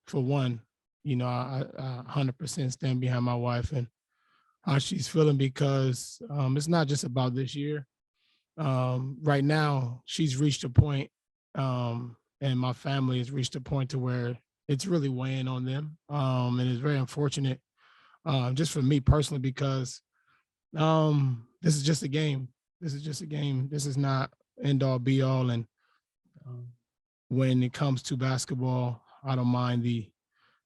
for one, I 100% stand behind my wife and how she's feeling because it's not just about this year. Right now, she's reached a point, and my family has reached a point to where it's really weighing on them, and it's very unfortunate, just for me personally, because this is just a game. This is just a game. This is not end all be all. And um, when it comes to basketball, I don't mind the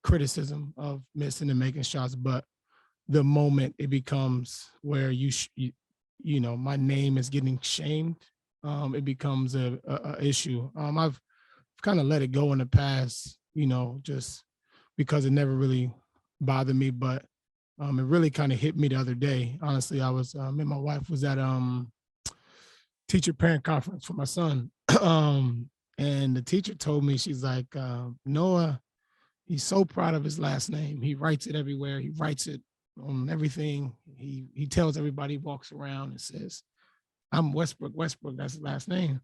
criticism of missing and making shots, but the moment it becomes where my name is getting shamed, it becomes a issue. I've kind of let it go in the past, just because it never really bothered me, but it really kind of hit me the other day. Honestly, I was me and my wife was at teacher parent conference for my son, and the teacher told me, she's like, Noah, he's so proud of his last name. He writes it everywhere. He writes it on everything. He tells everybody, he walks around and says, I'm Westbrook. Westbrook, that's his last name.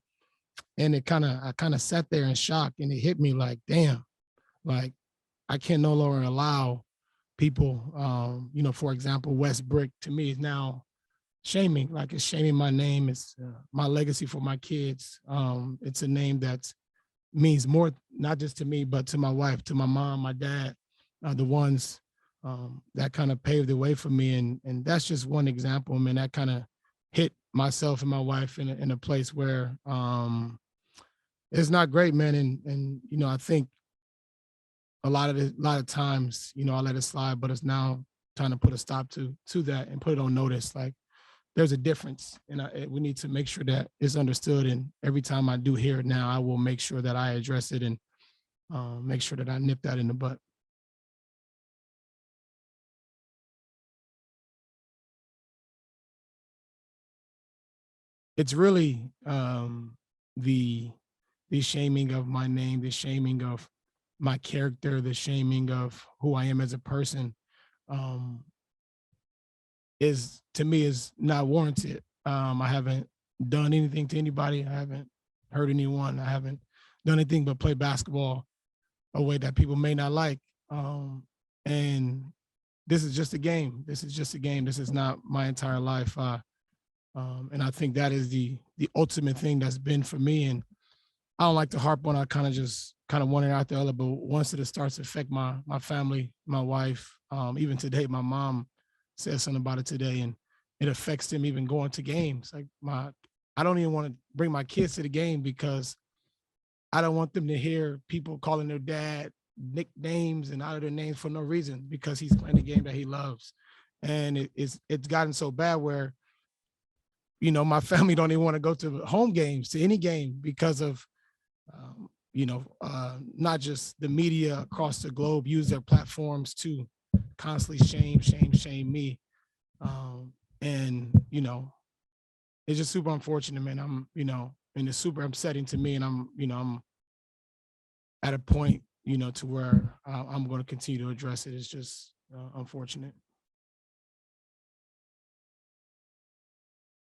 And I kind of sat there in shock, and it hit me like, damn, like I can no longer allow people, for example, Westbrick to me is now shaming, like it's shaming my name. It's my legacy for my kids. It's a name that means more, not just to me, but to my wife, to my mom, my dad, the ones that kind of paved the way for me. And that's just one example. I mean, that kind of hit myself and my wife in a place where it's not great, man. And I think a lot of times, I let it slide, but it's now trying to put a stop to that and put it on notice. Like there's a difference, and we need to make sure that it's understood. And every time I do hear it now, I will make sure that I address it and make sure that I nip that in the butt. It's really the the shaming of my name, the shaming of my character, the shaming of who I am as a person, um, is to me is not warranted. I haven't done anything to anybody. I haven't hurt anyone. I haven't done anything but play basketball a way that people may not like. And this is just a game. This is just a game. This is not my entire life. And I think that is the ultimate thing that's been for me. And I don't like to harp on. I kind of want it out there, but once it starts to affect my family, my wife, even today, my mom said something about it today, and it affects them even going to games. Like I don't even want to bring my kids to the game because I don't want them to hear people calling their dad nicknames and out of their names for no reason because he's playing the game that he loves. And it's gotten so bad where my family don't even want to go to home games, to any game, because of not just the media across the globe use their platforms to constantly shame me. And it's just super unfortunate, man. And it's super upsetting to me, and I'm at a point, to where I'm going to continue to address it. It's just unfortunate.